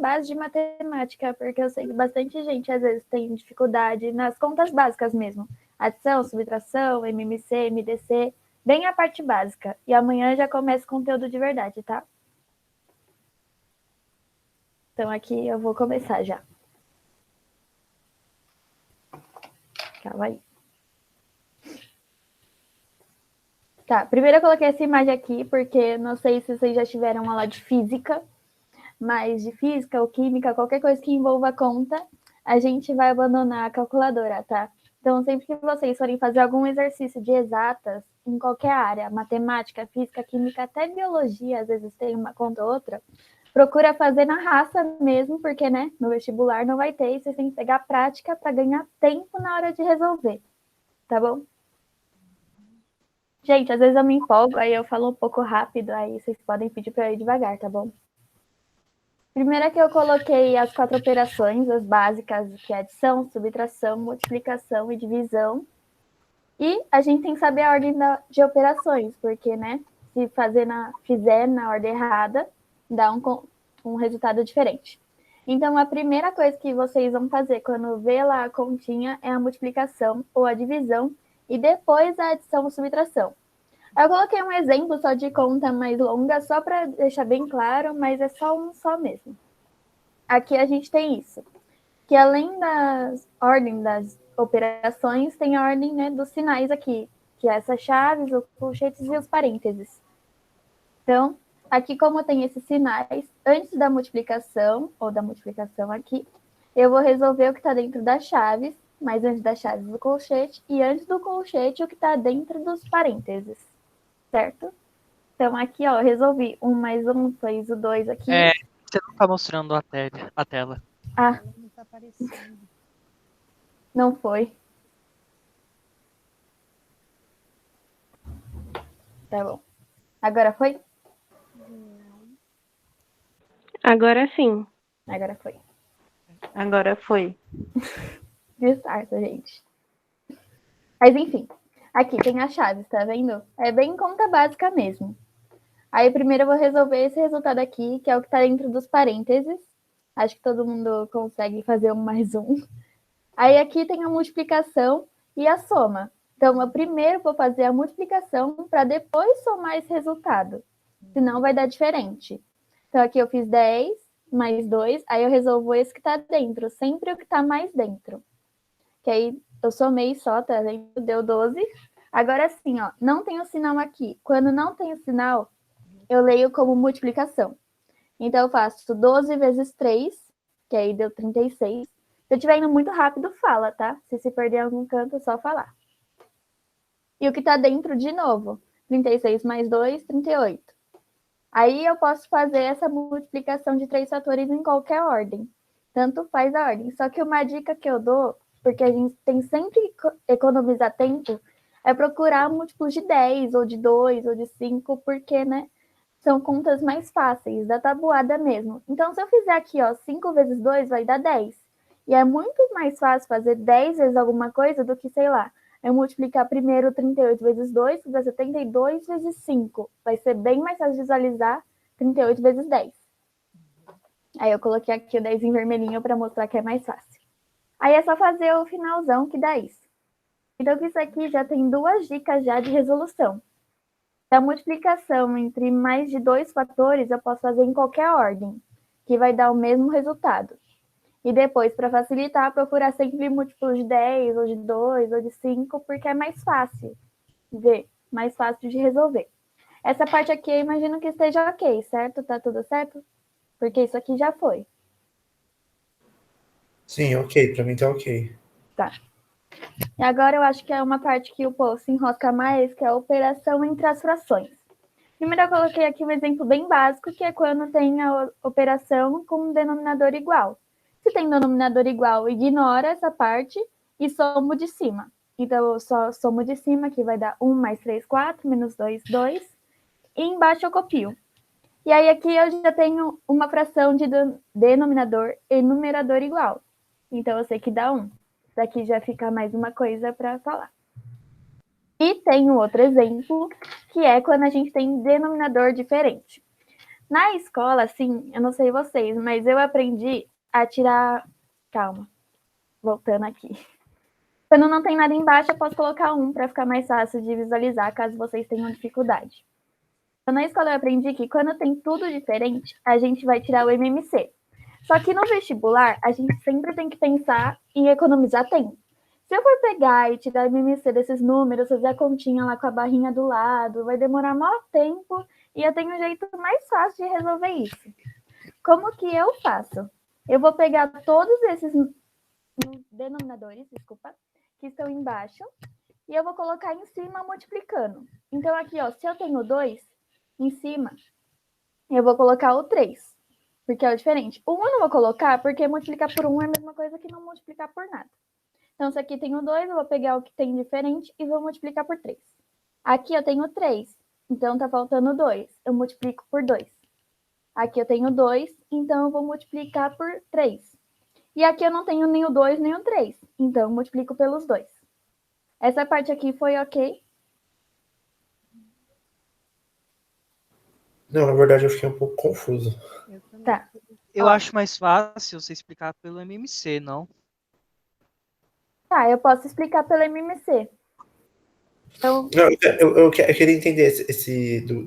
base de matemática, porque eu sei que bastante gente às vezes tem dificuldade nas contas básicas mesmo. Adição, subtração, MMC, MDC, bem a parte básica. E amanhã já começa o conteúdo de verdade, tá? Então aqui eu vou começar já. Calma aí. Tá, primeiro eu coloquei essa imagem aqui, porque não sei se vocês já tiveram aula de física, mas de física ou química, qualquer coisa que envolva conta, a gente vai abandonar a calculadora, tá? Então, sempre que vocês forem fazer algum exercício de exatas, em qualquer área, matemática, física, química, até biologia, às vezes tem uma conta ou outra, procura fazer na raça mesmo, porque, né, no vestibular não vai ter, e vocês têm que pegar prática para ganhar tempo na hora de resolver, tá bom? Gente, às vezes eu me empolgo, aí eu falo um pouco rápido, aí vocês podem pedir para eu ir devagar, tá bom? Primeiro aqui eu coloquei as 4 operações, as básicas, que é adição, subtração, multiplicação e divisão. E a gente tem que saber a ordem de operações, porque, né, se fizer na ordem errada, dá um resultado diferente. Então, a primeira coisa que vocês vão fazer quando vê lá a continha é a multiplicação ou a divisão, e depois a adição ou subtração. Eu coloquei um exemplo só de conta mais longa, só para deixar bem claro, mas é só um só mesmo. Aqui a gente tem isso, que além da ordem das operações, tem a ordem, né, dos sinais aqui, que é essas chaves, os colchetes e os parênteses. Então, aqui como tem esses sinais, antes da multiplicação, ou da multiplicação aqui, eu vou resolver o que está dentro das chaves, mas antes das chaves do colchete, e antes do colchete o que está dentro dos parênteses. Certo? Então, aqui, ó, resolvi 1 mais 1, fez o 2 aqui. Você não tá mostrando a tela. Ah. Não tá aparecendo. Não foi. Tá bom. Agora foi? Agora sim. Agora foi. Agora foi. Disfarça, gente. Mas, enfim. Aqui tem as chaves, tá vendo? É bem conta básica mesmo. Aí, primeiro eu vou resolver esse resultado aqui, que é o que tá dentro dos parênteses. Acho que todo mundo consegue fazer 1 mais 1. Aí, aqui tem a multiplicação e a soma. Então, eu primeiro vou fazer a multiplicação para depois somar esse resultado. Senão vai dar diferente. Então, aqui eu fiz 10 mais 2, aí eu resolvo esse que está dentro, sempre o que está mais dentro. Que aí eu somei só, tá vendo? Deu 12. Agora sim, ó, não tem o sinal aqui. Quando não tem o sinal, eu leio como multiplicação. Então, eu faço 12 vezes 3, que aí deu 36. Se eu estiver indo muito rápido, fala, tá? Se perder em algum canto, é só falar. E o que está dentro, de novo, 36 mais 2, 38. Aí eu posso fazer essa multiplicação de 3 fatores em qualquer ordem. Tanto faz a ordem. Só que uma dica que eu dou, porque a gente tem sempre que economizar tempo, é procurar múltiplos de 10, ou de 2, ou de 5, porque, né, são contas mais fáceis, da tabuada mesmo. Então, se eu fizer aqui, ó, 5 vezes 2 vai dar 10. E é muito mais fácil fazer 10 vezes alguma coisa do que, sei lá, eu multiplicar primeiro 38 vezes 2, que vai ser 32 vezes 5. Vai ser bem mais fácil visualizar 38 vezes 10. Aí eu coloquei aqui o 10 em vermelhinho para mostrar que é mais fácil. Aí é só fazer o finalzão que dá isso. Então, isso aqui já tem 2 dicas já de resolução. A multiplicação entre mais de 2 fatores eu posso fazer em qualquer ordem, que vai dar o mesmo resultado. E depois, para facilitar, procurar sempre múltiplos de 10, ou de 2, ou de 5, porque é mais fácil ver, mais fácil de resolver. Essa parte aqui eu imagino que esteja ok, certo? Tá tudo certo? Porque isso aqui já foi. Sim, ok. Para mim tá ok. Tá. E agora eu acho que é uma parte que o povo se enrosca mais, que é a operação entre as frações. Primeiro eu coloquei aqui um exemplo bem básico, que é quando tem a operação com um denominador igual. Se tem denominador igual, ignora essa parte e somo de cima. Então, eu só somo de cima, que vai dar 1 mais 3, 4, menos 2, 2. E embaixo eu copio. E aí aqui eu já tenho uma fração de denominador e numerador igual. Então, eu sei que dá 1. Isso aqui já fica mais uma coisa para falar. E tem um outro exemplo, que é quando a gente tem denominador diferente. Na escola, assim, eu não sei vocês, mas eu aprendi a tirar... Calma, voltando aqui. Quando não tem nada embaixo, eu posso colocar um para ficar mais fácil de visualizar, caso vocês tenham dificuldade. Então, na escola eu aprendi que quando tem tudo diferente, a gente vai tirar o MMC. Só que no vestibular, a gente sempre tem que pensar em economizar tempo. Se eu for pegar e tirar o MMC desses números, fazer a continha lá com a barrinha do lado, vai demorar maior tempo e eu tenho um jeito mais fácil de resolver isso. Como que eu faço? Eu vou pegar todos esses denominadores, que estão embaixo, e eu vou colocar em cima multiplicando. Então, aqui, ó, se eu tenho 2, em cima, eu vou colocar o 3, porque é o diferente. O 1 eu não vou colocar, porque multiplicar por 1 é a mesma coisa que não multiplicar por nada. Então, se aqui tem o 2, eu vou pegar o que tem diferente e vou multiplicar por 3. Aqui eu tenho 3, então tá faltando 2. Eu multiplico por 2. Aqui eu tenho 2, então eu vou multiplicar por 3. E aqui eu não tenho nem o 2 nem o 3, então eu multiplico pelos 2. Essa parte aqui foi ok? Não, na verdade eu fiquei um pouco confuso. Tá. Eu Ó. acho mais fácil você explicar pelo MMC, não? Tá, eu posso explicar pelo MMC. Então, Não, eu queria entender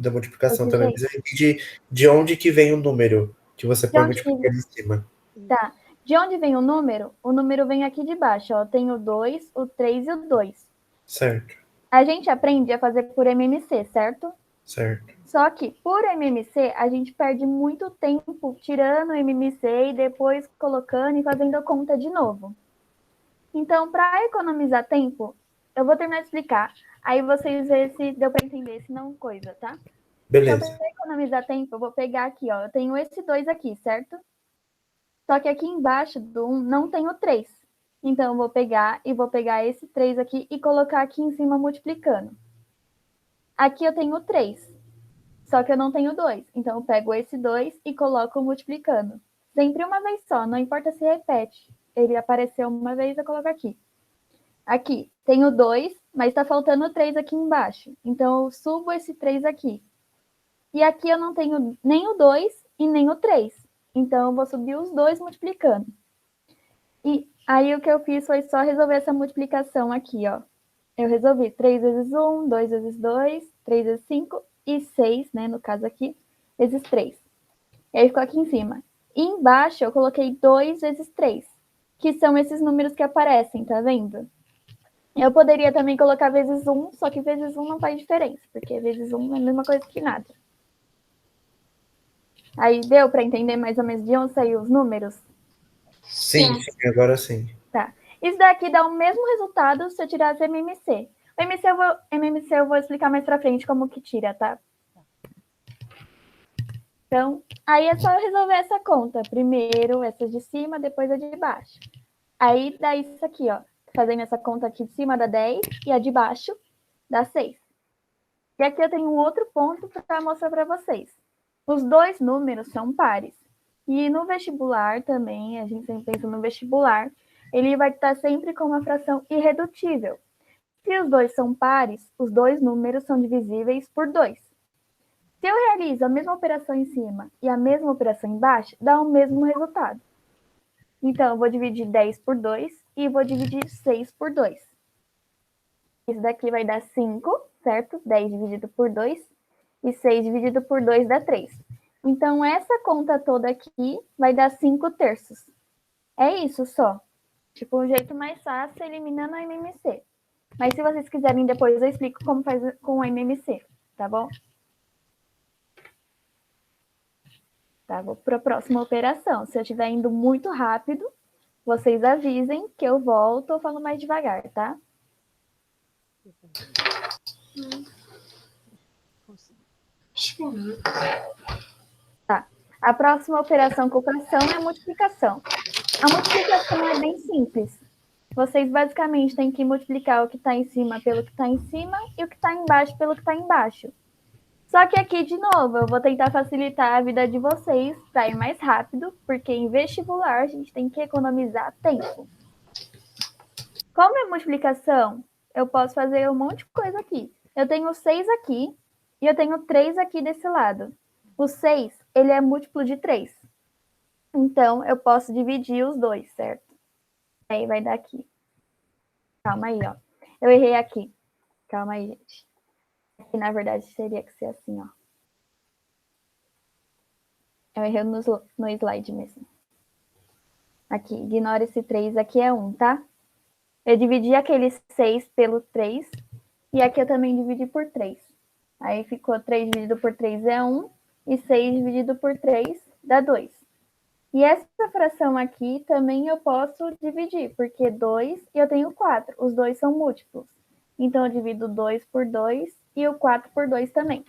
da multiplicação Outro também, jeito. mas eu entendi de onde que vem o número que você põe onde que- multiplicando em cima. tá. De onde vem o número? O número vem aqui de baixo, ó. Tem o 2, o 3 e o 2. Certo, A gente aprende a fazer por MMC, certo? certo. Só que por MMC, a gente perde muito tempo tirando o MMC e depois colocando e fazendo a conta de novo. Então, para economizar tempo, eu vou terminar de explicar. Aí vocês veem se deu para entender, se não coisa, tá? Então, Beleza. para economizar tempo, eu vou pegar aqui, ó. Eu tenho esse 2 aqui, certo? Só que aqui embaixo do 1 não tem o 3. Então, eu vou pegar esse 3 aqui e colocar aqui em cima multiplicando. Aqui eu tenho o 3. Só que eu não tenho 2. Então, eu pego esse 2 e coloco multiplicando. Sempre uma vez só, não importa se repete. Ele apareceu uma vez, eu coloco aqui. Aqui, tenho 2, mas está faltando 3 aqui embaixo. Então, eu subo esse 3 aqui. E aqui eu não tenho nem o 2 e nem o 3. Então, eu vou subir os dois multiplicando. E aí, o que eu fiz foi só resolver essa multiplicação aqui, ó. Eu resolvi 3 vezes 1, 2 vezes 2, 3 vezes 5 e 6, né, no caso aqui, vezes 3. E aí ficou aqui em cima. E embaixo eu coloquei 2 vezes 3, que são esses números que aparecem, tá vendo? Eu poderia também colocar vezes 1, só que vezes 1 não faz diferença, porque vezes 1 é a mesma coisa que nada. Aí deu para entender mais ou menos de onde saiu os números? Sim, agora sim. Tá. Isso daqui dá o mesmo resultado se eu tirasse MMC. O MMC eu vou explicar mais pra frente como que tira, tá? Então, aí é só eu resolver essa conta. Primeiro essa de cima, depois a de baixo. Aí dá isso aqui, ó. Fazendo essa conta aqui de cima dá 10 e a de baixo dá 6. E aqui eu tenho um outro ponto para mostrar para vocês. Os dois números são pares. E no vestibular também, a gente sempre pensa no vestibular, ele vai estar sempre com uma fração irredutível. Se os dois são pares, os dois números são divisíveis por 2. Se eu realizo a mesma operação em cima e a mesma operação embaixo, dá o mesmo resultado. Então, eu vou dividir 10 por 2 e vou dividir 6 por 2. Isso daqui vai dar 5, certo? 10 dividido por 2 e 6 dividido por 2 dá 3. Então, essa conta toda aqui vai dar 5 terços. É isso só. Tipo, um jeito mais fácil eliminando o MMC. Mas se vocês quiserem, depois eu explico como faz com o MMC, tá bom? Tá, vou para a próxima operação. Se eu estiver indo muito rápido, vocês avisem que eu volto ou falo mais devagar, tá? Tá. A próxima operação com fração é a multiplicação. A multiplicação é bem simples. Vocês basicamente têm que multiplicar o que está em cima pelo que está em cima e o que está embaixo pelo que está embaixo. Só que aqui, de novo, eu vou tentar facilitar a vida de vocês para ir mais rápido, porque em vestibular a gente tem que economizar tempo. Como é multiplicação, eu posso fazer um monte de coisa aqui. Eu tenho 6 aqui e eu tenho 3 aqui desse lado. O 6, ele é múltiplo de 3. Então, eu posso dividir os dois, certo? Aí vai dar aqui. Calma aí, ó. Eu errei aqui. Calma aí, gente. Aqui, na verdade, teria que ser assim, ó. Eu errei no slide mesmo. Aqui, ignora esse 3, aqui é 1, tá? Eu dividi aquele 6 pelo 3, e aqui eu também dividi por 3. Aí ficou 3 dividido por 3 é 1, e 6 dividido por 3 dá 2. E essa fração aqui também eu posso dividir, porque 2 e eu tenho 4. Os dois são múltiplos. Então, eu divido 2 por 2 e o 4 por 2 também.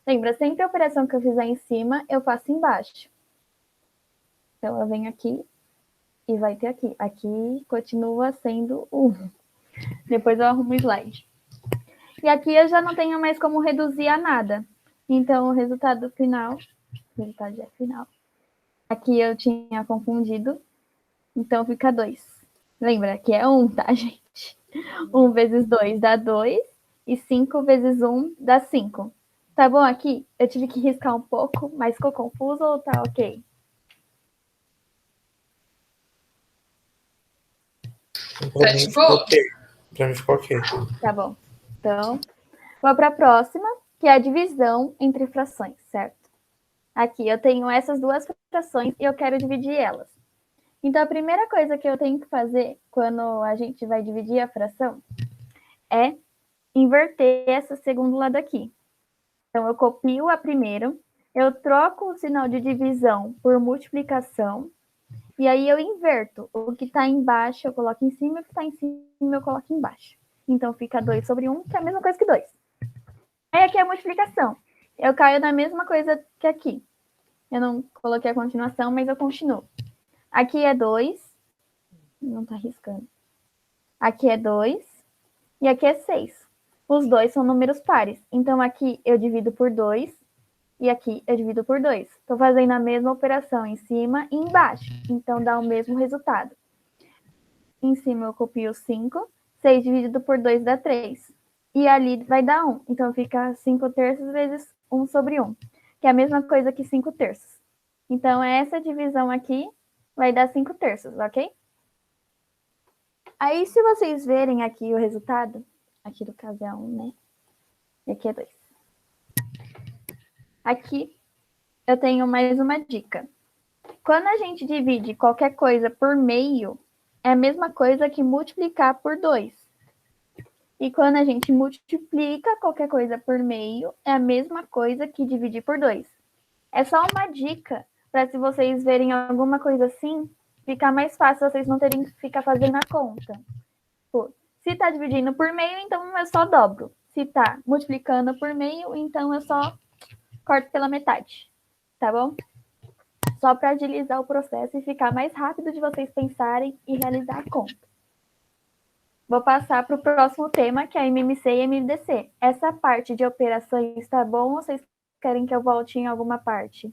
Lembra, sempre a operação que eu fizer em cima, eu faço embaixo. Então, eu venho aqui e vai ter aqui. Aqui continua sendo 1. Depois eu arrumo o slide. E aqui eu já não tenho mais como reduzir a nada. Então, o resultado final... O resultado já é final. Aqui eu tinha confundido. Então, fica 2. Lembra que é 1, tá, gente? 1 vezes 2 dá 2. E 5 vezes 1 dá 5. Tá bom aqui? Eu tive que riscar um pouco, mas ficou confuso ou tá ok? Pra mim ficou ok. Pra mim ficou ok. Tá bom. Então, vou para a próxima, que é a divisão entre frações, certo? Aqui eu tenho essas duas frações e eu quero dividir elas. Então, a primeira coisa que eu tenho que fazer quando a gente vai dividir a fração é inverter essa segundo lado aqui. Então, eu copio a primeira, eu troco o sinal de divisão por multiplicação, e aí eu inverto. O que está embaixo eu coloco em cima, e o que está em cima eu coloco embaixo. Então, fica 2 sobre 1, que é a mesma coisa que 2. Aí aqui é a multiplicação. Eu caio na mesma coisa que aqui. Eu não coloquei a continuação, mas eu continuo. Aqui é 2. Não está riscando. Aqui é 2. E aqui é 6. Os dois são números pares. Então, aqui eu divido por 2. E aqui eu divido por 2. Estou fazendo a mesma operação em cima e embaixo. Então, dá o mesmo resultado. Em cima eu copio 5. 6 dividido por 2 dá 3. E ali vai dar 1. Então, fica 5 terços vezes 1 sobre 1. Que é a mesma coisa que 5 terços. Então, essa divisão aqui vai dar 5 terços, ok? Aí, se vocês verem aqui o resultado, aqui no caso é 1, né? E aqui é 2. Aqui eu tenho mais uma dica. Quando a gente divide qualquer coisa por meio, é a mesma coisa que multiplicar por 2. E quando a gente multiplica qualquer coisa por meio, é a mesma coisa que dividir por 2. É só uma dica para se vocês verem alguma coisa assim, ficar mais fácil vocês não terem que ficar fazendo a conta. Pô, se está dividindo por meio, então eu só dobro. Se está multiplicando por meio, então eu só corto pela metade. Tá bom? Só para agilizar o processo e ficar mais rápido de vocês pensarem e realizar a conta. Vou passar para o próximo tema, que é MMC e MDC. Essa parte de operações está bom ou vocês querem que eu volte em alguma parte?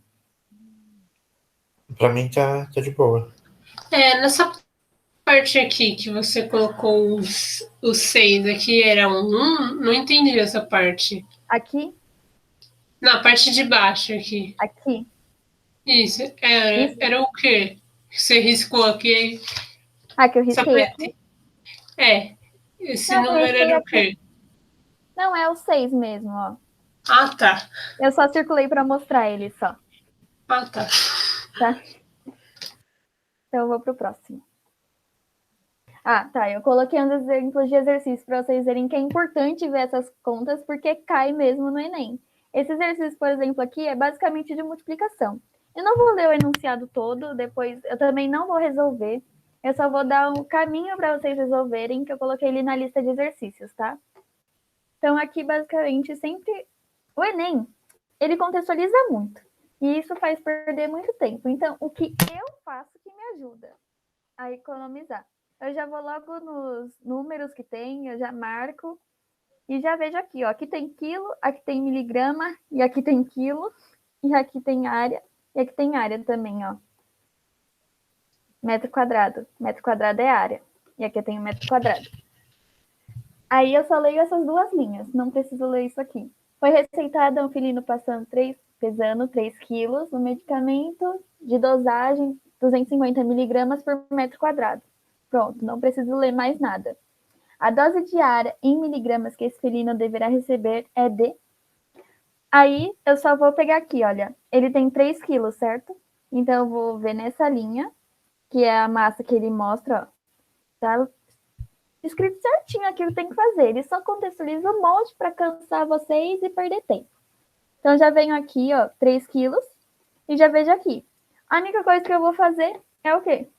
Pra mim tá de boa. Nessa parte aqui que você colocou os 6 aqui, era um 1, não entendi essa parte. Aqui? Na parte de baixo aqui. Aqui? Isso, era o quê? Você riscou aqui? Ah, que eu risquei aqui? Esse Não, número era o quê? Não, é o 6 mesmo, ó. Ah, tá. Eu só circulei para mostrar ele só. Ah, tá. Tá? Então eu vou pro próximo. Ah, tá. Eu coloquei uns exemplos de exercícios para vocês verem que é importante ver essas contas, porque cai mesmo no Enem. Esse exercício, por exemplo, aqui é basicamente de multiplicação. Eu não vou ler o enunciado todo, depois eu também não vou resolver. Eu só vou dar um caminho para vocês resolverem, que eu coloquei ali na lista de exercícios, tá? Então, aqui, basicamente, sempre... O Enem, ele contextualiza muito. E isso faz perder muito tempo. Então, o que eu faço que me ajuda a economizar? Eu já vou logo nos números que tem, eu já marco e já vejo aqui, ó. Aqui tem quilo, aqui tem miligrama, e aqui tem quilo, e aqui tem área, e aqui tem área também, ó. Metro quadrado. Metro quadrado é área. E aqui eu tenho metro quadrado. Aí eu só leio essas duas linhas, não preciso ler isso aqui. Foi receitado Anfilino passando pesando 3 quilos, o medicamento de dosagem 250 miligramas por metro quadrado. Pronto, não preciso ler mais nada. A dose diária em miligramas que esse felino deverá receber é de... Aí, eu só vou pegar aqui, olha. Ele tem 3 quilos, certo? Então, eu vou ver nessa linha, que é a massa que ele mostra, ó. Tá escrito certinho aquilo que tem que fazer. Ele só contextualiza um monte para cansar vocês e perder tempo. Então, já venho aqui, ó, 3 quilos, e já vejo aqui. A única coisa que eu vou fazer é o quê?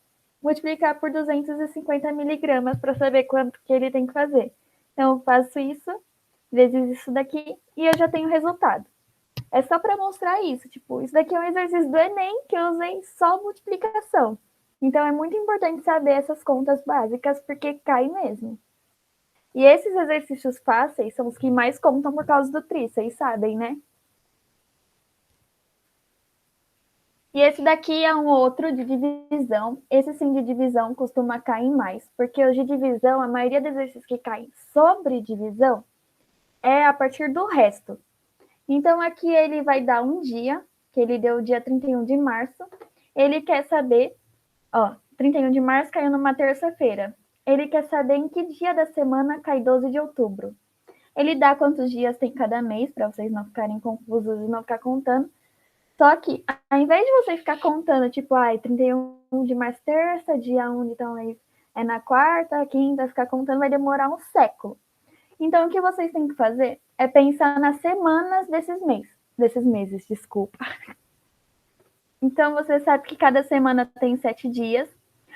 Multiplicar por 250 miligramas para saber quanto que ele tem que fazer. Então, eu faço isso, vezes isso daqui, e eu já tenho o resultado. É só para mostrar isso. Tipo, isso daqui é um exercício do Enem que eu usei só multiplicação. Então, é muito importante saber essas contas básicas, porque cai mesmo. E esses exercícios fáceis são os que mais contam por causa do tri, vocês sabem, né? E esse daqui é um outro de divisão. Esse sim de divisão costuma cair mais, porque os de divisão, a maioria dos exercícios que caem sobre divisão é a partir do resto. Então, aqui ele vai dar um dia, que ele deu o dia 31 de março. Ele quer saber, ó, 31 de março caiu numa terça-feira. Ele quer saber em que dia da semana cai 12 de outubro. Ele dá quantos dias tem cada mês, para vocês não ficarem confusos e não ficar contando. Só que, ao invés de você ficar contando, tipo, 31 de março, terça, dia 1 de mês é na quarta, quinta, ficar contando vai demorar um século. Então, o que vocês têm que fazer é pensar nas semanas desses meses, desculpa. Então, você sabe que cada semana tem 7 dias.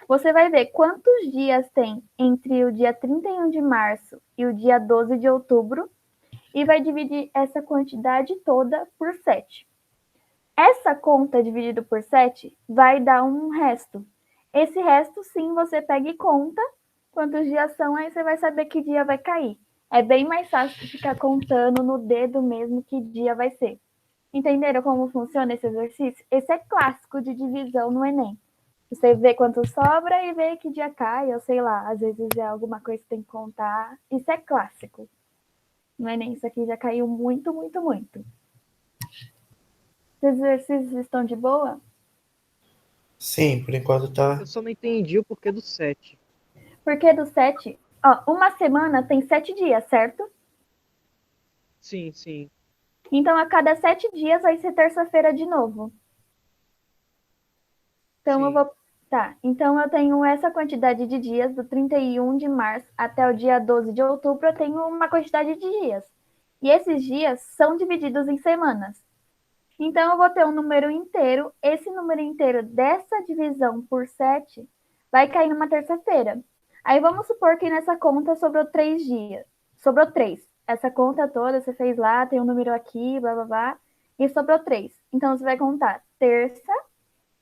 Você vai ver quantos dias tem entre o dia 31 de março e o dia 12 de outubro e vai dividir essa quantidade toda por 7. Essa conta dividido por 7 vai dar um resto. Esse resto, sim, você pega e conta quantos dias são, aí você vai saber que dia vai cair. É bem mais fácil de ficar contando no dedo mesmo que dia vai ser. Entenderam como funciona esse exercício? Esse é clássico de divisão no Enem. Você vê quanto sobra e vê que dia cai, ou sei lá, às vezes é alguma coisa que tem que contar. Isso é clássico. No Enem, isso aqui já caiu muito, muito, muito. Os exercícios estão de boa? Sim, por enquanto tá. Eu só não entendi o porquê do 7. Por que do 7? Ó, uma semana tem 7 dias, certo? Sim, sim. Então, a cada 7 dias vai ser terça-feira de novo. Então, Sim. eu vou... Tá, então eu tenho essa quantidade de dias, do 31 de março até o dia 12 de outubro, eu tenho uma quantidade de dias. E esses dias são divididos em semanas. Então, eu vou ter um número inteiro. Esse número inteiro dessa divisão por 7 vai cair numa terça-feira. Aí, vamos supor que nessa conta sobrou 3 dias. Sobrou 3. Essa conta toda você fez lá, tem um número aqui, blá, blá, blá. E sobrou 3. Então, você vai contar terça,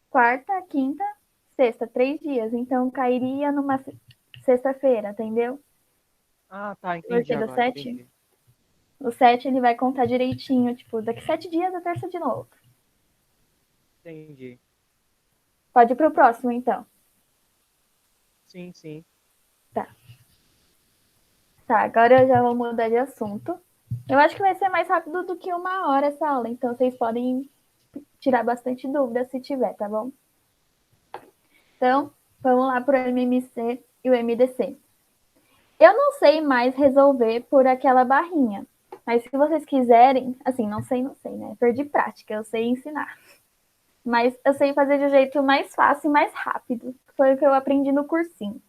quarta, quinta, sexta. 3 dias. Então, cairia numa sexta-feira, entendeu? Ah, tá, Por entendi que do agora. 7? Entendi. O 7 ele vai contar direitinho, tipo, daqui 7 dias é terça de novo. Entendi. Pode ir pro próximo, então. Sim, sim. Tá, agora eu já vou mudar de assunto. Eu acho que vai ser mais rápido do que 1 hora essa aula, então vocês podem tirar bastante dúvida se tiver, tá bom? Então, vamos lá pro MMC e o MDC. Eu não sei mais resolver por aquela barrinha, mas se vocês quiserem, assim, não sei, né? Perdi prática, eu sei ensinar. Mas eu sei fazer de um jeito mais fácil e mais rápido. Foi o que eu aprendi no cursinho.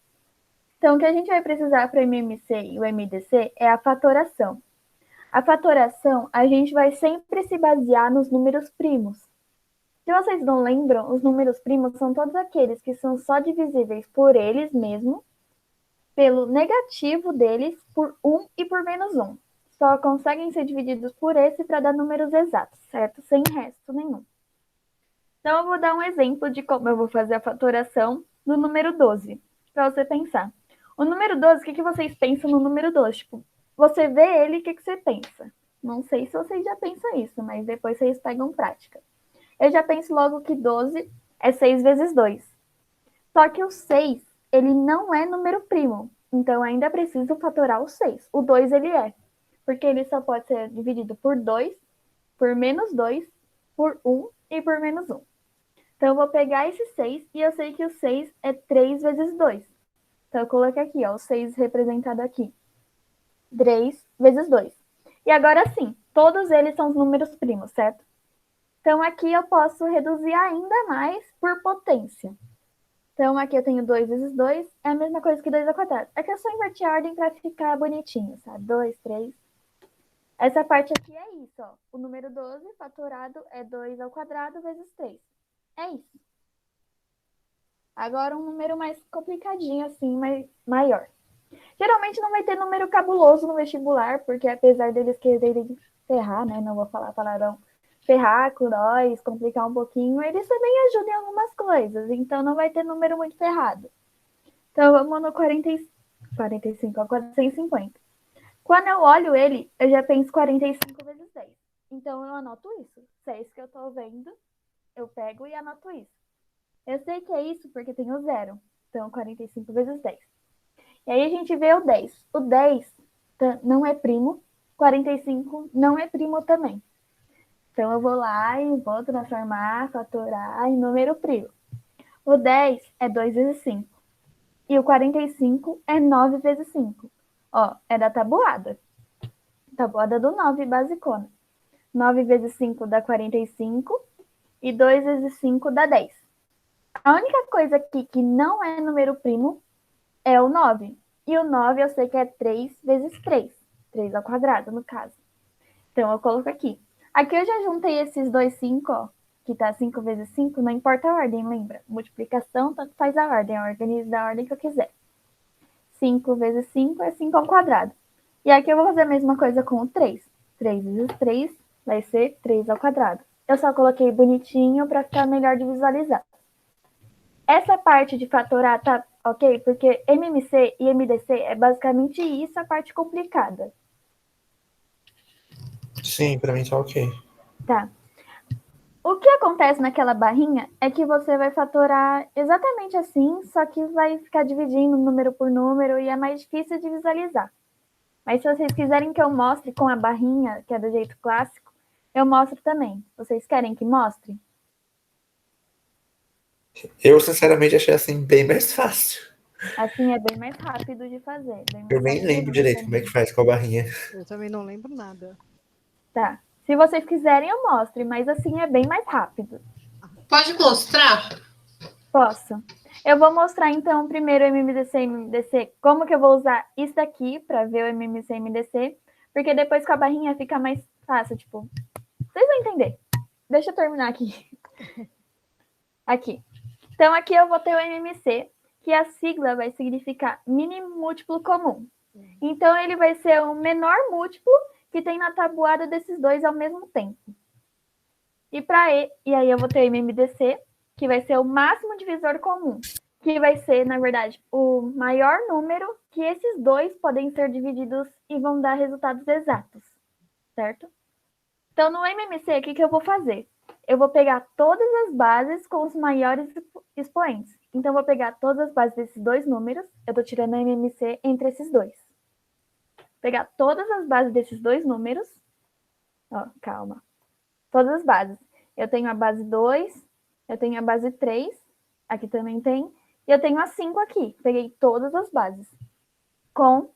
Então, o que a gente vai precisar para o MMC e o MDC é a fatoração. A fatoração, a gente vai sempre se basear nos números primos. Se vocês não lembram, os números primos são todos aqueles que são só divisíveis por eles mesmos, pelo negativo deles, por 1 e por menos 1. Só conseguem ser divididos por esse para dar números exatos, certo? Sem resto nenhum. Então, eu vou dar um exemplo de como eu vou fazer a fatoração do número 12, para você pensar. O número 12, o que vocês pensam no número 12? Tipo, você vê ele, o que você pensa? Não sei se vocês já pensam isso, mas depois vocês pegam prática. Eu já penso logo que 12 é 6 vezes 2. Só que o 6, ele não é número primo. Então, ainda preciso fatorar o 6. O 2, ele é. Porque ele só pode ser dividido por 2, por menos 2 por 1 e por menos 1. Então, eu vou pegar esse 6 e eu sei que o 6 é 3 vezes 2. Então, eu coloquei aqui, ó, o 6 representado aqui. 3 vezes 2. E agora sim, todos eles são os números primos, certo? Então, aqui eu posso reduzir ainda mais por potência. Então, aqui eu tenho 2 vezes 2, é a mesma coisa que 2 ao quadrado. É que eu só inverti a ordem para ficar bonitinho, sabe? 2, 3. Essa parte aqui é isso, ó. O número 12 fatorado é 2 ao quadrado vezes 3. É isso. Agora um número mais complicadinho, assim, maior. Geralmente não vai ter número cabuloso no vestibular, porque apesar deles quererem ferrar, né? Não vou falar palavrão. Ferrar com nós, complicar um pouquinho, eles também ajudam em algumas coisas. Então não vai ter número muito ferrado. Então vamos no 45 ao 450. Quando eu olho ele, eu já penso 45 vezes 10. Então eu anoto isso. Se é isso que eu tô vendo, eu pego e anoto isso. Eu sei que é isso porque tem o zero. Então 45 vezes 10. E aí a gente vê o 10. O 10 não é primo, 45 não é primo também. Então eu vou lá e vou transformar, fatorar em número primo. O 10 é 2 vezes 5. E o 45 é 9 vezes 5. Ó, é da tabuada. Tabuada do 9, basicona. 9 vezes 5 dá 45 e 2 vezes 5 dá 10. A única coisa aqui que não é número primo é o 9. E o 9 eu sei que é 3 vezes 3. 3 ao quadrado, no caso. Então eu coloco aqui. Aqui eu já juntei esses dois 5, ó. Que tá 5 vezes 5, não importa a ordem, lembra? Multiplicação, tanto faz a ordem. Eu organizo da ordem que eu quiser. 5 vezes 5 é 5 ao quadrado. E aqui eu vou fazer a mesma coisa com o 3. 3 vezes 3 vai ser 3 ao quadrado. Eu só coloquei bonitinho para ficar melhor de visualizar. Essa parte de fatorar tá ok? Porque MMC e MDC é basicamente isso, a parte complicada. Sim, pra mim tá ok. Tá. O que acontece naquela barrinha é que você vai fatorar exatamente assim, só que vai ficar dividindo número por número e é mais difícil de visualizar. Mas se vocês quiserem que eu mostre com a barrinha, que é do jeito clássico, eu mostro também. Vocês querem que mostre? Eu, sinceramente, achei assim bem mais fácil. Assim é bem mais rápido de fazer. Bem mais Eu nem rápido lembro não, direito como é que faz com a barrinha. Eu também não lembro nada. Tá. Se vocês quiserem, eu mostre, mas assim é bem mais rápido. Pode mostrar? Posso. Eu vou mostrar, então, primeiro o MMDC e MMDC, como que eu vou usar isso daqui para ver o MMC e MDC, porque depois com a barrinha fica mais fácil, tipo, vocês vão entender. Deixa eu terminar aqui. Aqui. Então, aqui eu vou ter o MMC, que a sigla vai significar mínimo múltiplo comum. Então, ele vai ser o menor múltiplo que tem na tabuada desses dois ao mesmo tempo. E aí eu vou ter o MMDC, que vai ser o máximo divisor comum, que vai ser, na verdade, o maior número que esses dois podem ser divididos e vão dar resultados exatos, certo? Então, no MMC, o que eu vou fazer? Eu vou pegar todas as bases com os maiores expoentes. Então, eu vou pegar todas as bases desses dois números, eu estou tirando a MMC entre esses dois. Pegar todas as bases desses dois números, ó, calma. Todas as bases. Eu tenho a base 2, eu tenho a base 3, aqui também tem, e eu tenho a 5 aqui. Peguei todas as bases com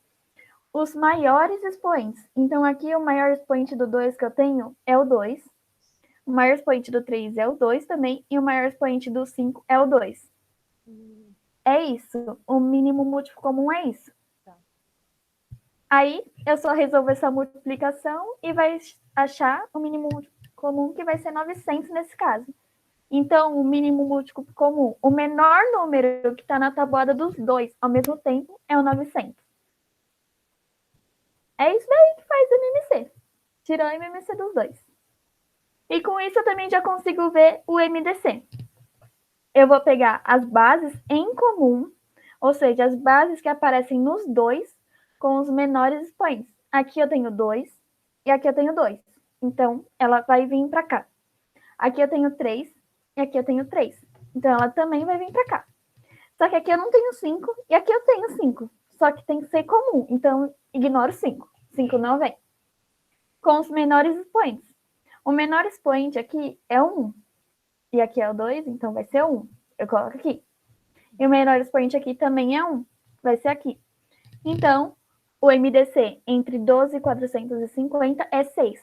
os maiores expoentes. Então, aqui o maior expoente do 2 que eu tenho é o 2, o maior expoente do 3 é o 2 também, e o maior expoente do 5 é o 2. É isso. O mínimo múltiplo comum é isso. Aí, eu só resolvo essa multiplicação e vai achar o mínimo múltiplo comum, que vai ser 900 nesse caso. Então, o mínimo múltiplo comum, o menor número que está na tabuada dos dois ao mesmo tempo é o 900. É isso daí que faz o MMC. Tirando o MMC dos dois. E com isso eu também já consigo ver o MDC. Eu vou pegar as bases em comum, ou seja, as bases que aparecem nos dois com os menores expoentes. Aqui eu tenho 2 e aqui eu tenho 2. Então, ela vai vir para cá. Aqui eu tenho 3 e aqui eu tenho 3. Então, ela também vai vir para cá. Só que aqui eu não tenho 5 e aqui eu tenho 5. Só que tem que ser comum. Então, ignoro 5. 5 não vem. Com os menores expoentes. O menor expoente aqui é o 1. E aqui é o 2, então vai ser 1. Eu coloco aqui. E o menor expoente aqui também é 1. Vai ser aqui. Então, o MDC entre 12 e 450 é 6.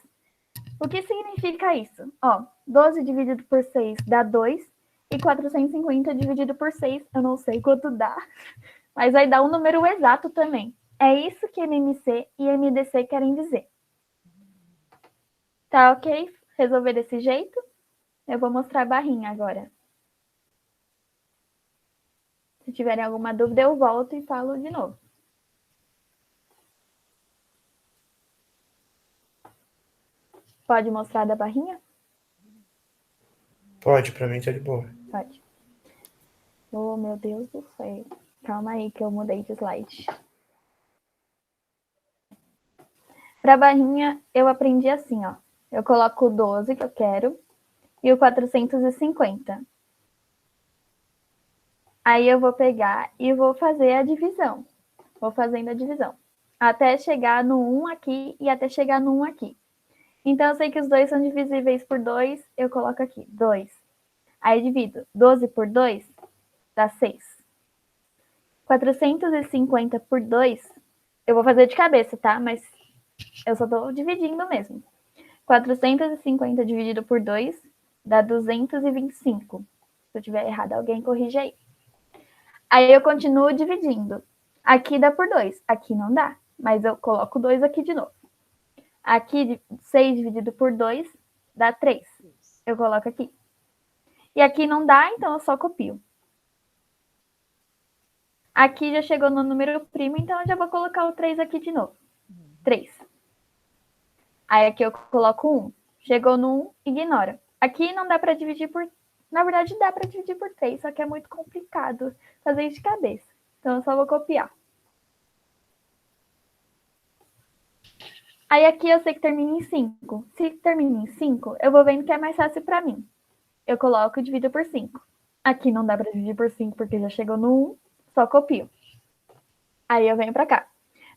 O que significa isso? Ó, 12 dividido por 6 dá 2. E 450 dividido por 6, eu não sei quanto dá. Mas vai dar um número exato também. É isso que MMC e MDC querem dizer. Tá ok? Resolver desse jeito? Eu vou mostrar a barrinha agora. Se tiverem alguma dúvida, eu volto e falo de novo. Pode mostrar da barrinha? Pode, pra mim tá de boa. Pode. Oh, meu Deus do céu. Calma aí que eu mudei de slide. Para a barrinha, eu aprendi assim, ó. Eu coloco o 12 que eu quero e o 450. Aí eu vou pegar e vou fazer a divisão. Vou fazendo a divisão. Até chegar no 1 aqui e até chegar no 1 aqui. Então, eu sei que os dois são divisíveis por 2, eu coloco aqui, 2. Aí divido 12 por 2, dá 6. 450 por 2, eu vou fazer de cabeça, tá? Mas eu só tô dividindo mesmo. 450 dividido por 2 dá 225. Se eu tiver errado, alguém corrige aí. Aí eu continuo dividindo. Aqui dá por 2, aqui não dá. Mas eu coloco 2 aqui de novo. Aqui, 6 dividido por 2 dá 3. Eu coloco aqui. E aqui não dá, então eu só copio. Aqui já chegou no número primo, então eu já vou colocar o 3 aqui de novo. 3. Aí aqui eu coloco 1. Chegou no 1, ignora. Aqui não dá para dividir por... Na verdade, dá para dividir por 3, só que é muito complicado fazer isso de cabeça. Então eu só vou copiar. Aí aqui eu sei que termina em 5. Se termina em 5, eu vou vendo que é mais fácil para mim. Eu coloco e divido por 5. Aqui não dá para dividir por 5 porque já chegou no 1, só copio. Aí eu venho para cá.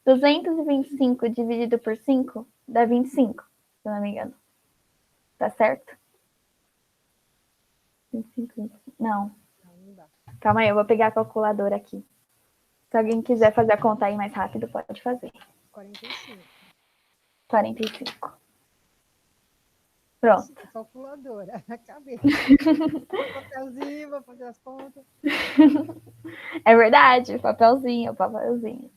225 dividido por 5 dá 25, se eu não me engano. Tá certo? 25, 25. Não. Calma aí, eu vou pegar a calculadora aqui. Se alguém quiser fazer a conta aí mais rápido, pode fazer. 45. 45. Pronto. Calculadora, na cabeça. Papelzinho, vou fazer as contas. É verdade, papelzinho, papelzinho.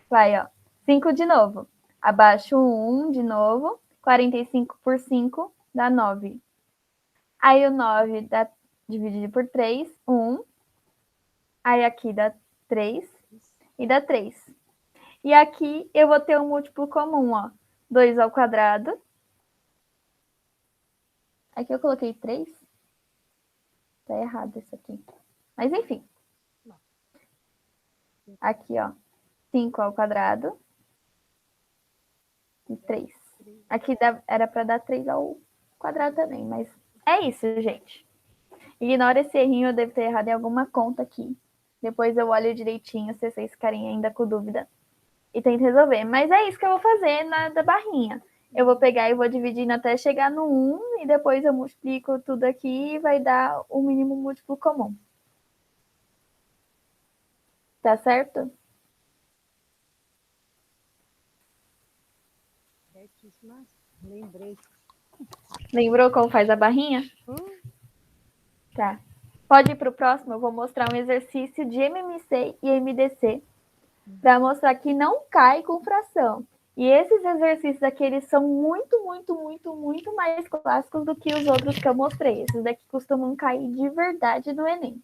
Vai, ó. 5 de novo. Abaixo 1 de novo. 45 por 5 dá 9. Aí o 9 dá dividido por 3, 1. Aí aqui dá 3 e dá 3. E aqui eu vou ter um múltiplo comum, ó. 2 ao quadrado. Aqui eu coloquei 3. Tá errado isso aqui. Mas enfim. Aqui, ó. 5 ao quadrado. E 3. Aqui era para dar 3 ao quadrado também, mas é isso, gente. Ignora esse errinho, eu devo ter errado em alguma conta aqui. Depois eu olho direitinho se vocês ficarem ainda com dúvida. E tento resolver. Mas é isso que eu vou fazer da barrinha. Eu vou pegar e vou dividindo até chegar no 1 e depois eu multiplico tudo aqui e vai dar o mínimo múltiplo comum. Tá certo? Lembrei. Lembrou como faz a barrinha? Tá. Pode ir para o próximo, eu vou mostrar um exercício de MMC e MDC para mostrar que não cai com fração. E esses exercícios aqui, eles são muito, muito, muito, muito mais clássicos do que os outros que eu mostrei. Esses daqui costumam cair de verdade no Enem.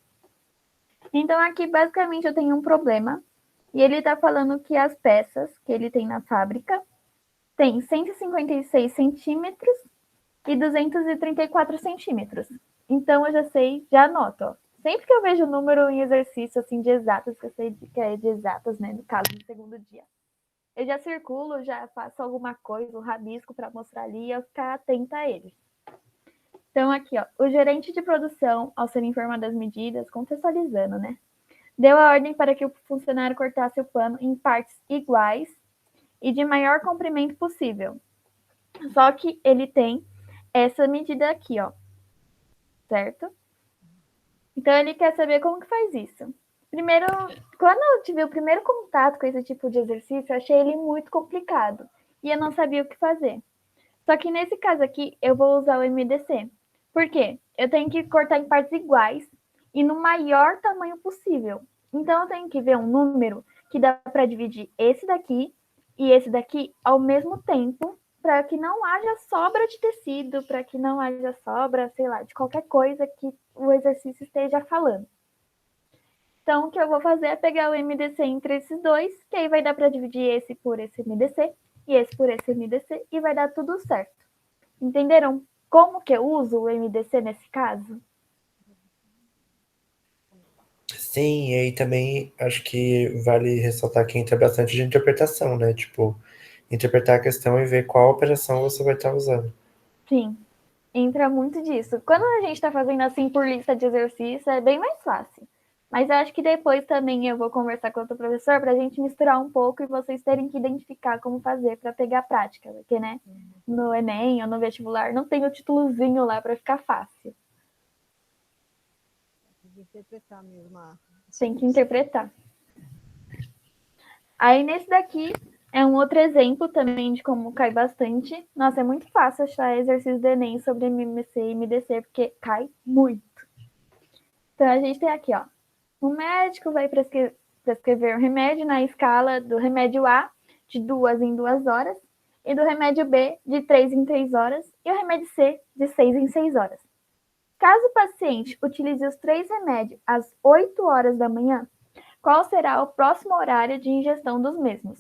Então, aqui, basicamente, eu tenho um problema. E ele está falando que as peças que ele tem na fábrica têm 156 centímetros e 234 centímetros. Então, eu já sei, já anoto, ó. Sempre que eu vejo o número em exercício, assim, de exatas, que eu sei que é de exatas, né, no caso do segundo dia, eu já circulo, já faço alguma coisa, um rabisco para mostrar ali e eu ficar atenta a ele. Então, aqui, ó, o gerente de produção, ao ser informado das medidas, contextualizando, né, deu a ordem para que o funcionário cortasse o pano em partes iguais e de maior comprimento possível. Só que ele tem essa medida aqui, ó. Certo? Então, ele quer saber como que faz isso. Primeiro, quando eu tive o primeiro contato com esse tipo de exercício, eu achei ele muito complicado. E eu não sabia o que fazer. Só que nesse caso aqui, eu vou usar o MDC. Por quê? Eu tenho que cortar em partes iguais e no maior tamanho possível. Então, eu tenho que ver um número que dá para dividir esse daqui e esse daqui ao mesmo tempo, para que não haja sobra de tecido, para que não haja sobra, sei lá, de qualquer coisa que o exercício esteja falando. Então, o que eu vou fazer é pegar o MDC entre esses dois, que aí vai dar para dividir esse por esse MDC e esse por esse MDC e vai dar tudo certo. Entenderam como que eu uso o MDC nesse caso? Sim, e aí também acho que vale ressaltar que entra bastante de interpretação, né? Tipo, interpretar a questão e ver qual operação você vai estar usando. Sim, entra muito disso. Quando a gente está fazendo assim por lista de exercício, é bem mais fácil. Mas eu acho que depois também eu vou conversar com outro professor para a gente misturar um pouco e vocês terem que identificar como fazer para pegar a prática, porque, né, no Enem ou no vestibular não tem o títulozinho lá para ficar fácil. Tem que interpretar mesmo. Tem que interpretar. Aí nesse daqui é um outro exemplo também de como cai bastante. Nossa, é muito fácil achar exercício do Enem sobre MMC e MDC, porque cai muito. Então a gente tem aqui, ó. O médico vai prescrever o remédio na escala do remédio A de 2 em 2 horas e do remédio B de 3 em 3 horas e o remédio C de 6 em 6 horas. Caso o paciente utilize os 3 remédios às 8 horas da manhã, qual será o próximo horário de ingestão dos mesmos?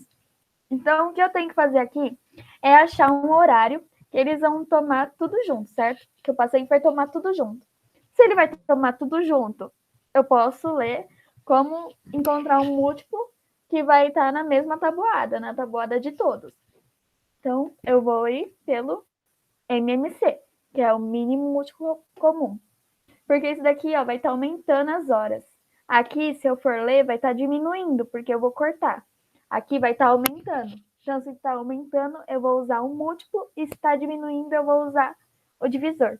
Então, o que eu tenho que fazer aqui é achar um horário que eles vão tomar tudo junto, certo? Que o paciente vai tomar tudo junto. Se ele vai tomar tudo junto, eu posso ler como encontrar um múltiplo que vai estar na mesma tabuada, na tabuada de todos. Então, eu vou ir pelo MMC, que é o mínimo múltiplo comum. Porque isso daqui, ó, vai estar aumentando as horas. Aqui, se eu for ler, vai estar diminuindo, porque eu vou cortar. Aqui vai estar aumentando. Então, se está aumentando, eu vou usar o múltiplo. E se está diminuindo, eu vou usar o divisor.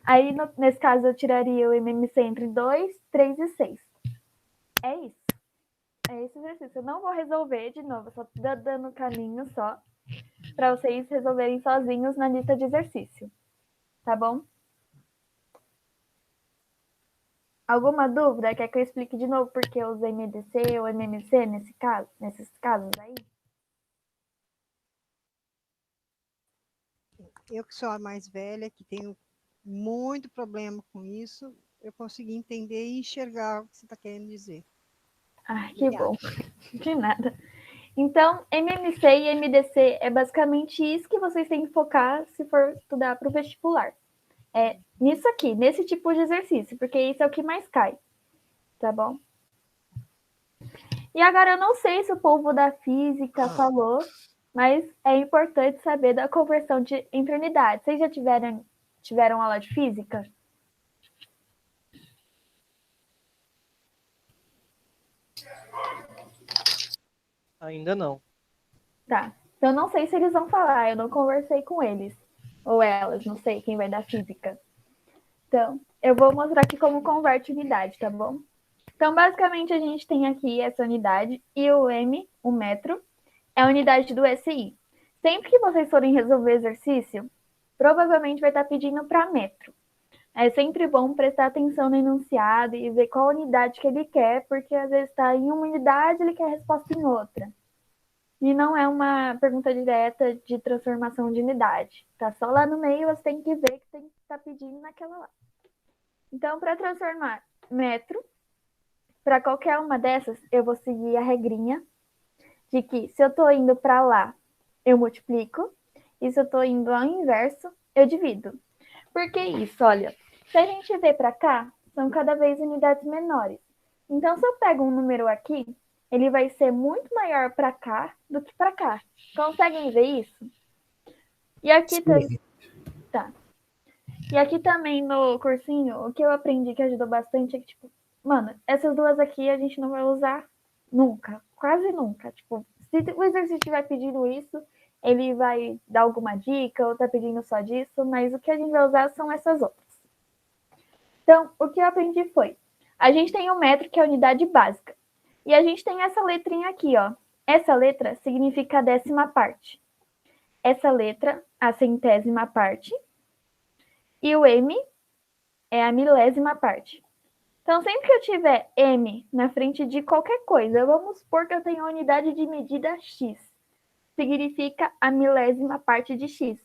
Aí, nesse caso, eu tiraria o MMC entre 2, 3 e 6. É isso. É esse exercício. Eu não vou resolver de novo, só dando caminho só para vocês resolverem sozinhos na lista de exercício. Tá bom? Alguma dúvida? Quer que eu explique de novo por que eu usei MDC ou MMC nesses casos aí? Eu que sou a mais velha, que tenho muito problema com isso, eu consegui entender e enxergar o que você está querendo dizer. Ah, que bom. De nada. Então, MMC e MDC é basicamente isso que vocês têm que focar se for estudar para o vestibular. É nisso aqui, nesse tipo de exercício, porque isso é o que mais cai. Tá bom? E agora eu não sei se o povo da física falou, mas é importante saber da conversão entre unidades. Vocês já tiveram aula de física? Ainda não. Tá. Então não sei se eles vão falar, eu não conversei com eles. Ou elas, não sei quem vai dar física. Então, eu vou mostrar aqui como converte unidade, tá bom? Então, basicamente, a gente tem aqui essa unidade e o M, o metro, é a unidade do SI. Sempre que vocês forem resolver exercício, provavelmente vai estar pedindo para metro. É sempre bom prestar atenção no enunciado e ver qual unidade que ele quer, porque às vezes está em uma unidade e ele quer a resposta em outra. E não é uma pergunta direta de transformação de unidade. Tá só lá no meio, você tem que ver que tem que estar pedindo naquela lá. Então, para transformar metro, para qualquer uma dessas, eu vou seguir a regrinha de que se eu estou indo para lá, eu multiplico. E se eu estou indo ao inverso, eu divido. Por que isso? Olha, se a gente ver para cá, são cada vez unidades menores. Então, se eu pego um número aqui, ele vai ser muito maior para cá do que para cá. Conseguem ver isso? E aqui também. Tá. E aqui também no cursinho, o que eu aprendi que ajudou bastante é que, tipo, mano, essas duas aqui a gente não vai usar nunca. Quase nunca. Tipo, se o exercício estiver pedindo isso, ele vai dar alguma dica ou tá pedindo só disso, mas o que a gente vai usar são essas outras. Então, o que eu aprendi foi, a gente tem um metro, que é a unidade básica, e a gente tem essa letrinha aqui, ó. Essa letra significa a 10ª parte. Essa letra, a 100ª parte, e o M é a 1000ª parte. Então, sempre que eu tiver M na frente de qualquer coisa, vamos supor que eu tenho a unidade de medida X. Significa a 1000ª parte de X.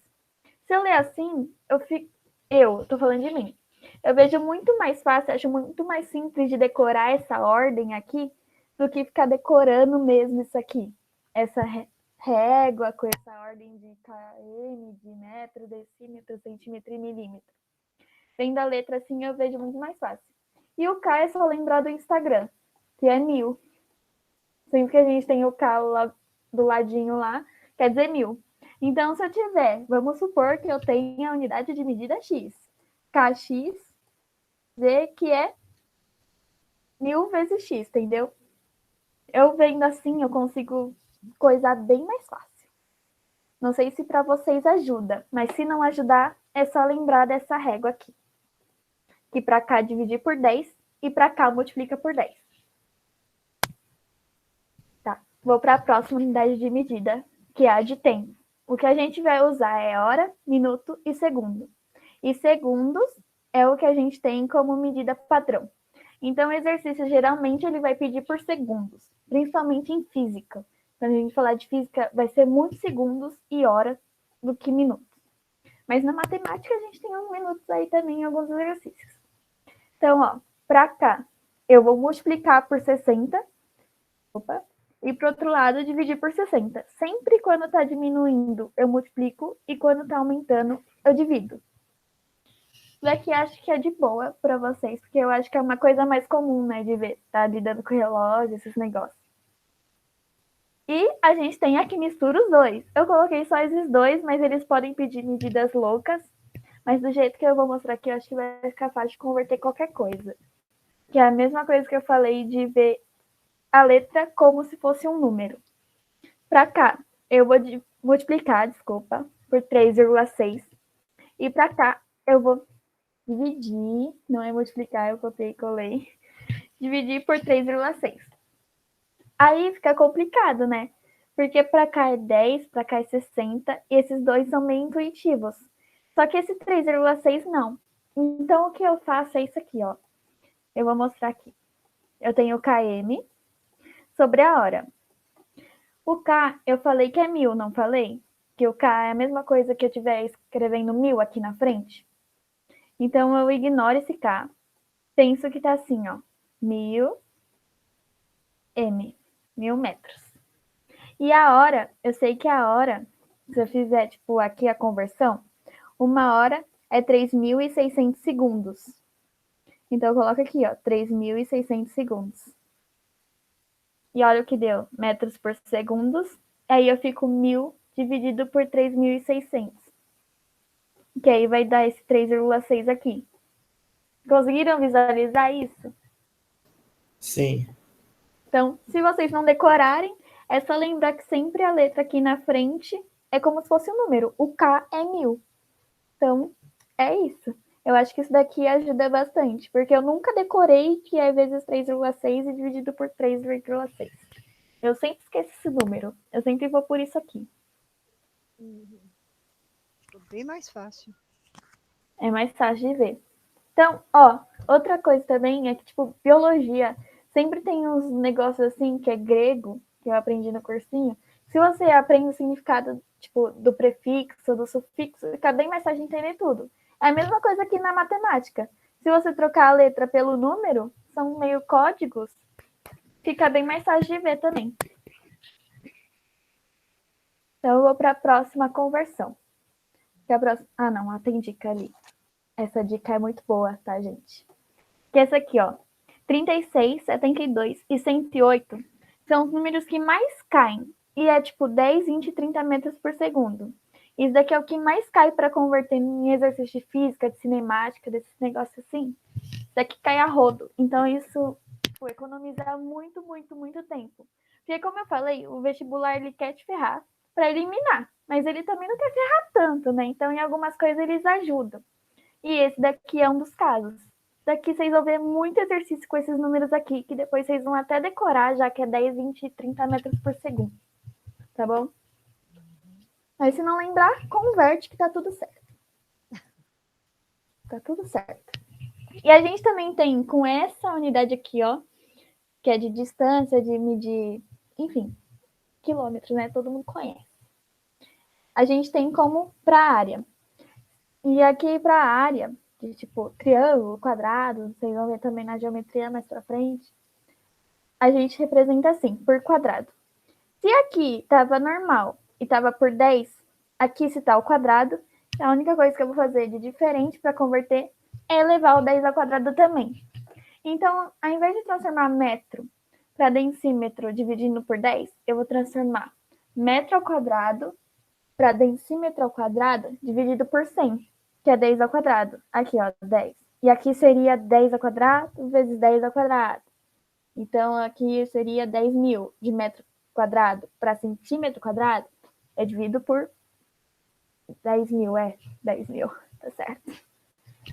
Se eu ler assim, eu tô falando de mim. Eu vejo muito mais fácil, acho muito mais simples de decorar essa ordem aqui do que ficar decorando mesmo isso aqui. Essa régua com essa ordem de km, de metro, decímetro, centímetro e milímetro. Vendo a letra assim, eu vejo muito mais fácil. E o K é só lembrar do Instagram, que é 1000. Sempre que a gente tem o K lá do ladinho lá, quer dizer 1000. Então, se eu tiver, vamos supor que eu tenha a unidade de medida X. KX, Z, que é 1000 vezes X, entendeu? Eu vendo assim, eu consigo coisar bem mais fácil. Não sei se para vocês ajuda, mas se não ajudar, é só lembrar dessa régua aqui. Que para cá dividir por 10 e para cá multiplica por 10. Tá, vou para a próxima unidade de medida, que é a de tempo. O que a gente vai usar é hora, minuto e segundo. E segundos é o que a gente tem como medida padrão. Então, o exercício, geralmente, ele vai pedir por segundos, principalmente em física. Quando a gente falar de física, vai ser muitos segundos e horas do que minutos. Mas na matemática, a gente tem uns minutos aí também em alguns exercícios. Então, ó, para cá, eu vou multiplicar por 60. E para o outro lado, dividir por 60. Sempre quando está diminuindo, eu multiplico. E quando está aumentando, eu divido. Isso daqui acho que é de boa para vocês, porque eu acho que é uma coisa mais comum, né, de ver, tá lidando com relógio, esses negócios. E a gente tem aqui mistura os dois. Eu coloquei só esses dois, mas eles podem pedir medidas loucas. Mas do jeito que eu vou mostrar aqui, eu acho que vai ficar fácil de converter qualquer coisa. Que é a mesma coisa que eu falei de ver a letra como se fosse um número. Para cá, eu vou multiplicar, por 3,6. E para cá, eu vou dividir, não é multiplicar, eu copiei e colei. Dividir por 3,6. Aí fica complicado, né? Porque para cá é 10, para cá é 60, e esses dois são meio intuitivos. Só que esse 3,6 não. Então, o que eu faço é isso aqui, ó. Eu vou mostrar aqui. Eu tenho o km sobre a hora. O K, eu falei que é 1000, não falei? Que o K é a mesma coisa que eu estiver escrevendo 1000 aqui na frente. Então, eu ignoro esse K. Penso que tá assim, ó. 1000 M. 1000 metros. E a hora, eu sei que a hora, se eu fizer, tipo, aqui a conversão, 1 hora é 3.600 segundos. Então, eu coloco aqui, ó, 3.600 segundos. E olha o que deu, metros por segundos. Aí eu fico 1000 dividido por 3.600. Que aí vai dar esse 3,6 aqui. Conseguiram visualizar isso? Sim. Então, se vocês não decorarem, é só lembrar que sempre a letra aqui na frente é como se fosse um número. O K é 1000. Então, é isso. Eu acho que isso daqui ajuda bastante, porque eu nunca decorei que é vezes 3,6 e dividido por 3,6. Eu sempre esqueço esse número. Eu sempre vou por isso aqui. Ficou bem mais fácil. É mais fácil de ver. Então, ó, outra coisa também é que, tipo, biologia sempre tem uns negócios assim, que é grego, que eu aprendi no cursinho. Se você aprende o significado, tipo, do prefixo, do sufixo, fica bem mais fácil de entender tudo. É a mesma coisa aqui na matemática. Se você trocar a letra pelo número, são meio códigos, fica bem mais fácil de ver também. Então, eu vou para a próxima conversão. Ah, não, tem dica ali. Essa dica é muito boa, tá, gente? Que essa aqui, ó. 36, 72 e 108 são os números que mais caem. E é tipo 10, 20 e 30 metros por segundo. Isso daqui é o que mais cai para converter em exercício de física, de cinemática, desses negócios assim. Isso daqui cai a rodo. Então, isso economiza muito, muito, muito tempo. Porque, como eu falei, o vestibular ele quer te ferrar para eliminar. mas ele também não quer ferrar tanto, né? Então, em algumas coisas, eles ajudam. E esse daqui é um dos casos. Daqui vocês vão ver muito exercício com esses números aqui, que depois vocês vão até decorar, já que é 10, 20 e 30 metros por segundo. Tá bom? Mas se não lembrar, converte que tá tudo certo. Tá tudo certo. E a gente também tem com essa unidade aqui, ó, que é de distância, de medir, enfim, quilômetros, né? Todo mundo conhece. A gente tem como para a área. E aqui para a área, de tipo triângulo, quadrado, vocês vão ver também na geometria mais para frente, a gente representa assim, por quadrado. Se aqui estava normal e estava por 10, aqui se está ao quadrado, a única coisa que eu vou fazer de diferente para converter é elevar o 10 ao quadrado também. Então, ao invés de transformar metro para decímetro dividindo por 10, eu vou transformar metro ao quadrado para decímetro ao quadrado dividido por 100, que é 10 ao quadrado. Aqui, ó, 10. E aqui seria 10 ao quadrado vezes 10 ao quadrado. Então, aqui seria 10.000 de metro quadrado para centímetro quadrado, é dividido por 10.000, 10.000, tá certo?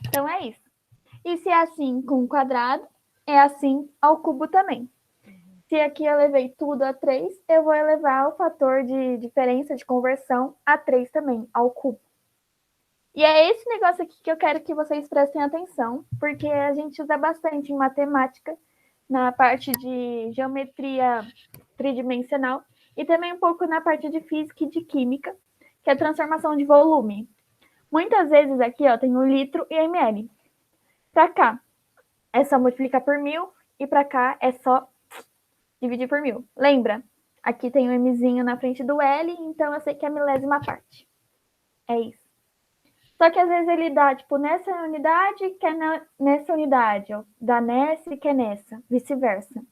Então, é isso. E se é assim com quadrado, é assim ao cubo também. Se aqui eu levei tudo a 3, eu vou elevar o fator de diferença de conversão a 3 também, ao cubo. E é esse negócio aqui que eu quero que vocês prestem atenção, porque a gente usa bastante em matemática, na parte de geometria tridimensional, e também um pouco na parte de física e de química, que é a transformação de volume. Muitas vezes aqui, ó, tem o litro e ml. Para cá, é só multiplicar por 1.000, e para cá é só dividir por 1.000. Lembra? Aqui tem o mzinho na frente do L, então eu sei que é milésima parte. É isso. Só que às vezes ele dá, tipo, nessa unidade, que é nessa unidade, ou dá nessa e que é nessa, vice-versa.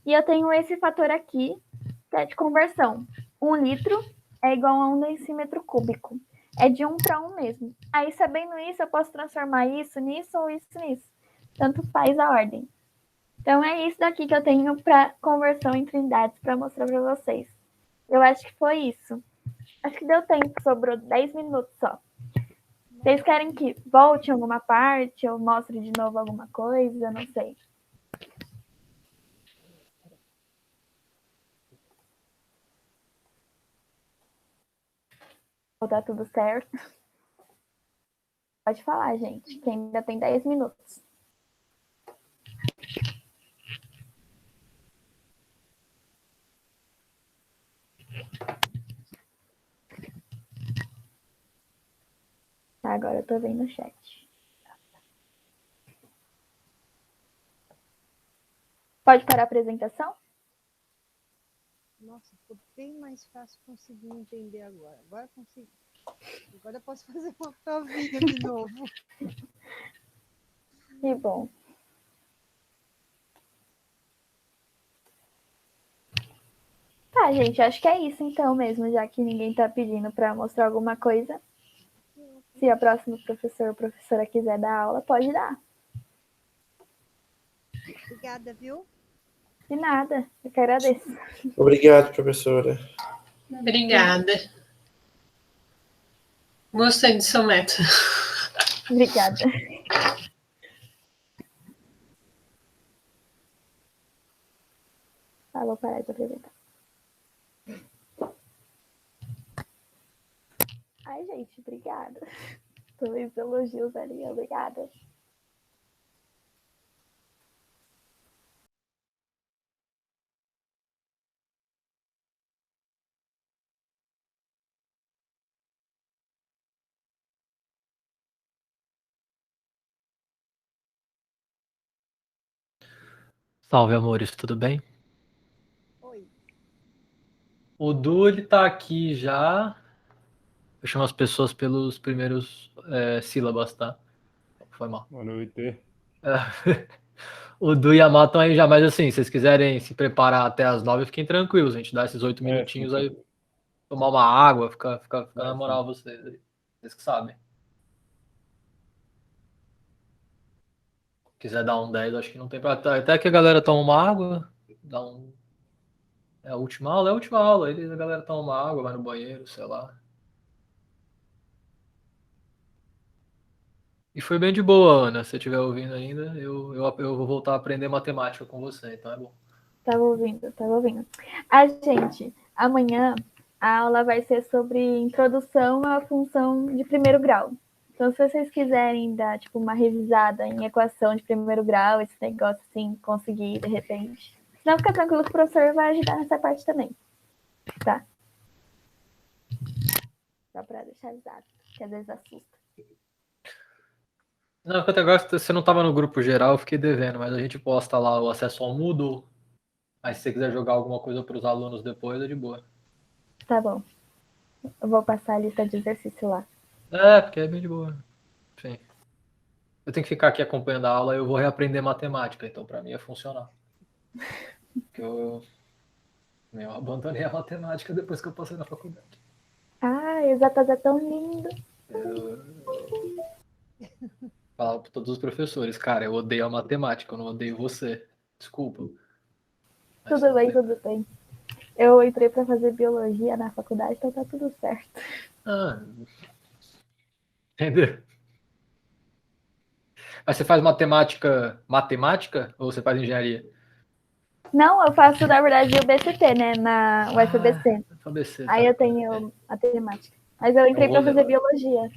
E eu tenho esse fator aqui, que é de conversão. 1 litro é igual a 1 decímetro cúbico. É de 1 para 1 mesmo. Aí, sabendo isso, eu posso transformar isso nisso ou isso nisso. Tanto faz a ordem. Então, é isso daqui que eu tenho para conversão em trindades para mostrar para vocês. Eu acho que foi isso. Acho que deu tempo, sobrou 10 minutos só. Vocês querem que volte em alguma parte ou mostre de novo alguma coisa? Não sei. Ou tá tudo certo? Pode falar, gente, que ainda tem 10 minutos. Tá, agora eu tô vendo o chat. Pode parar a apresentação? Nossa, ficou bem mais fácil conseguir entender agora. Agora consegui. Agora eu posso fazer uma provinha de novo. Que bom. Tá, gente, acho que é isso então mesmo, já que ninguém tá pedindo para mostrar alguma coisa. Se a próxima professor ou professora quiser dar aula, pode dar. Obrigada, viu? De nada, eu que agradeço. Obrigado, professora. Obrigada. Gostei do seu método. Obrigada. Tá, vou parar de apresentar. Ai, gente, obrigada. Pelos elogios ali, obrigada. Salve, amores, tudo bem? Oi. O Du, ele tá aqui já. Eu chamo as pessoas pelos primeiros sílabas, tá? Foi mal. Boa noite. O Du e a Má estão aí já, mas assim, se vocês quiserem se preparar até as 9, fiquem tranquilos. A gente dá esses 8 minutinhos sim, aí, tomar uma água, fica na sim. moral vocês aí. Vocês que sabem. Quiser dar um 10, acho que não tem pra. Até que a galera toma uma água, dá um. É a última aula? É a última aula. Aí a galera toma uma água, vai no banheiro, sei lá. E foi bem de boa, Ana. Se você estiver ouvindo ainda, eu vou voltar a aprender matemática com você, então é bom. Tava ouvindo, tava ouvindo. Gente, amanhã a aula vai ser sobre introdução à função de primeiro grau. Então, se vocês quiserem dar, tipo, uma revisada em equação de primeiro grau, esse negócio assim, conseguir, de repente. Senão, fica tranquilo que o professor vai ajudar nessa parte também. Tá? Só pra deixar avisado, que às vezes assusta. Não, porque até agora você não estava no grupo geral, eu fiquei devendo, mas a gente posta lá o acesso ao Moodle. Aí se você quiser jogar alguma coisa para os alunos depois, é de boa. Tá bom. Eu vou passar a lista de exercício lá. É, porque é bem de boa. Sim. Eu tenho que ficar aqui acompanhando a aula e eu vou reaprender matemática, então para mim é funcionar. Porque eu abandonei a matemática depois que eu passei na faculdade. Exatas é tão lindo. Falar para todos os professores, cara, eu odeio a matemática, eu não odeio você. Desculpa. Mas Tudo bem, tudo bem. Eu entrei para fazer biologia na faculdade, então tá tudo certo. Entendeu? Mas você faz matemática ou você faz engenharia? Não, eu faço, na verdade, o BCT, né? Na UFBC. FABC, Aí tá. eu tenho matemática. Mas eu entrei para fazer biologia.